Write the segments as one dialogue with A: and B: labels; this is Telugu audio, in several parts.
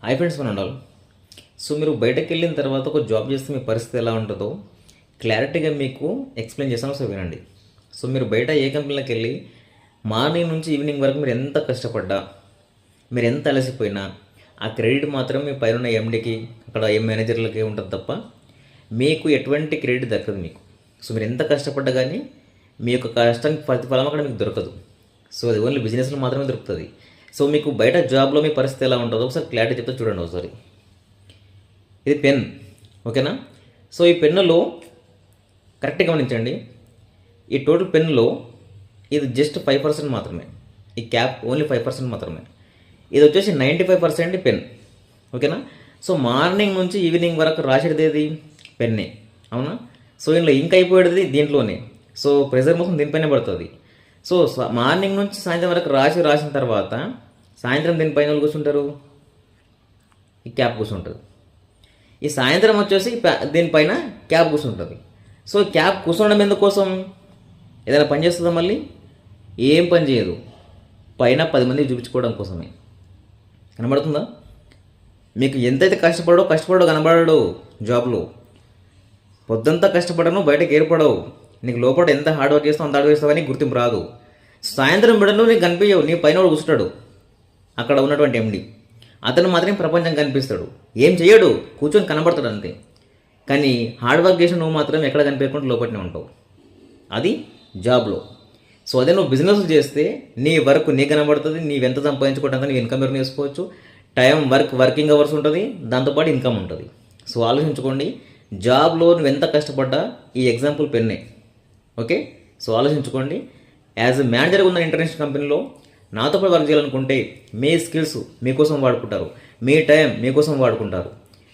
A: హాయ్ ఫ్రెండ్స్, మన ఉండాలి. సో మీరు బయటకు వెళ్ళిన తర్వాత ఒక జాబ్ చేస్తే మీ పరిస్థితి ఎలా ఉంటుందో క్లారిటీగా మీకు ఎక్స్ప్లెయిన్ చేస్తాను. సో వినండి. సో మీరు బయట ఏ కంపెనీలోకి వెళ్ళి మార్నింగ్ నుంచి ఈవినింగ్ వరకు మీరు ఎంత కష్టపడ్డా, మీరు ఎంత అలసిపోయినా ఆ క్రెడిట్ మాత్రం మీ పైన ఎండీకి, అక్కడ ఏ మేనేజర్లకి ఉంటుంది తప్ప మీకు ఎటువంటి క్రెడిట్ దక్కదు మీకు. సో మీరు ఎంత కష్టపడ్డా కానీ మీ యొక్క కష్టానికి ప్రతిఫలం అక్కడ మీకు దొరకదు. సో అది ఓన్లీ బిజినెస్లో మాత్రమే దొరుకుతుంది. సో మీకు బయట జాబ్లో మీ పరిస్థితి ఎలా ఉంటుందో ఒకసారి క్లారిటీ చెప్తే చూడండి ఒకసారి. ఇది పెన్, ఓకేనా? సో ఈ పెన్నులో కరెక్ట్గా గమనించండి. ఈ టోటల్ పెన్నులో ఇది జస్ట్ 5% మాత్రమే. ఈ క్యాప్ ఓన్లీ 5% మాత్రమే. ఇది వచ్చేసి 95% పెన్, ఓకేనా? సో మార్నింగ్ నుంచి ఈవినింగ్ వరకు రాసేది ఏది? పెన్నే, అవునా? సో ఇందులో ఇంక్ అయిపోయేది దీంట్లోనే. సో ప్రెజర్ మొత్తం దీనిపైనే పడుతుంది. సో మార్నింగ్ నుంచి సాయంత్రం వరకు రాసిన తర్వాత సాయంత్రం దీనిపైన వాళ్ళు కూర్చుంటారు, ఈ క్యాప్ కూర్చుంటుంది. ఈ సాయంత్రం వచ్చేసి దీనిపైన క్యాప్ కూర్చుంటుంది. సో క్యాప్ కూర్చోవడం ఎందుకోసం? ఏదైనా పని చేస్తుందా? మళ్ళీ ఏం పని చేయదు. పైన 10 మందికి చూపించుకోవడం కోసమే. కనబడుతుందా? మీకు ఎంతైతే కష్టపడో కనబడడు. జాబ్లో పొద్దంతా కష్టపడను, బయటకు ఏర్పడవు. నీకు లోపల ఎంత హార్డ్ వర్క్ చేస్తావు అంత హార్డ్ వర్క్ చేస్తావు కానీ గుర్తింపు రాదు. సాయంత్రం బిడను నీకు కనిపించవు. నీ పైన వాడు కూర్చుంటాడు, అక్కడ ఉన్నటువంటి ఎండి. అతను మాత్రమే ప్రపంచం కనిపిస్తాడు. ఏం చేయడు, కూర్చొని కనబడతాడు అంతే. కానీ హార్డ్ వర్క్ చేసిన నువ్వు మాత్రం ఎక్కడ కనిపించకుండా లోపలనే ఉంటావు. అది జాబ్లో. సో అదే నువ్వు బిజినెస్ చేస్తే నీ వర్క్ నీ కనబడుతుంది. నీవెంత సంపాదించుకోవడానికి నీవు ఇన్కమ్ ఎర్న్ చేసుకోవచ్చు. వర్కింగ్ అవర్స్ ఉంటుంది, దాంతోపాటు ఇన్కమ్ ఉంటుంది. సో ఆలోచించుకోండి. జాబ్లో నువ్వు ఎంత కష్టపడ్డా ఈ ఎగ్జాంపుల్ పెన్నే, ఓకే? సో ఆలోచించుకోండి. యాజ్ ఎ మేనేజర్గా ఉన్న ఇంటర్నేషనల్ కంపెనీలో నాతో పాటు వర్క్ చేయాలనుకుంటే మీ స్కిల్స్ మీకోసం వాడుకుంటారు, మీ టైం మీకోసం వాడుకుంటారు,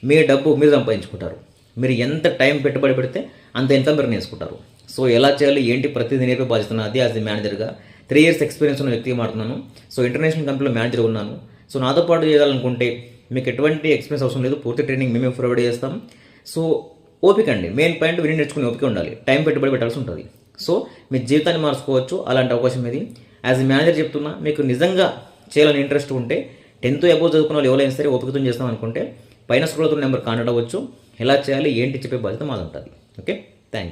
A: మీ డబ్బు మీరు సంపాదించుకుంటారు. మీరు ఎంత టైం పెట్టుబడి పెడితే అంత ఇన్కమ్ మీరు నేర్చుకుంటారు. సో ఎలా చేయాలి ఏంటి ప్రతిదీ నేర్పే బాధ్యత నాది. యాజ్ ఎ మేనేజర్గా 3 years ఎక్స్పీరియన్స్ ఉన్న వ్యక్తిగా మాట్లాడుతున్నాను. సో ఇంటర్నేషనల్ కంపెనీలో మేనేజర్ ఉన్నాను. సో నాతో పాటు చేయాలనుకుంటే మీకు ఎటువంటి ఎక్స్పీరియన్స్ అవసరం లేదు. పూర్తి ట్రైనింగ్ మేమే ప్రొవైడ్ చేస్తాం. సో ఓపిక అండి, మెయిన్ పాయింట్ విని నేర్చుకునే ఓపిక ఉండాలి. టైం పెట్టుబడి పెట్టాల్సి ఉంటుంది. సో మీ జీవితాన్ని మార్చుకోవచ్చు అలాంటి అవకాశం ఇది. యాజ్ ఎ మేనేజర్ చెప్తున్నా, మీకు నిజంగా చేయాలని ఇంట్రెస్ట్ ఉంటే 10th అబోవ్ చదువుకున్న వాళ్ళు ఎవరైనా సరే ఓపికతో చేస్తాం అనుకుంటే పైన స్క్రోల్ అవుతున్న నెంబర్ కాంటాక్ట్ అవ్వచ్చు. ఎలా చేయాలి ఏంటి చెప్పే బాధ్యత మాది ఉంటుంది. Okay, thank you.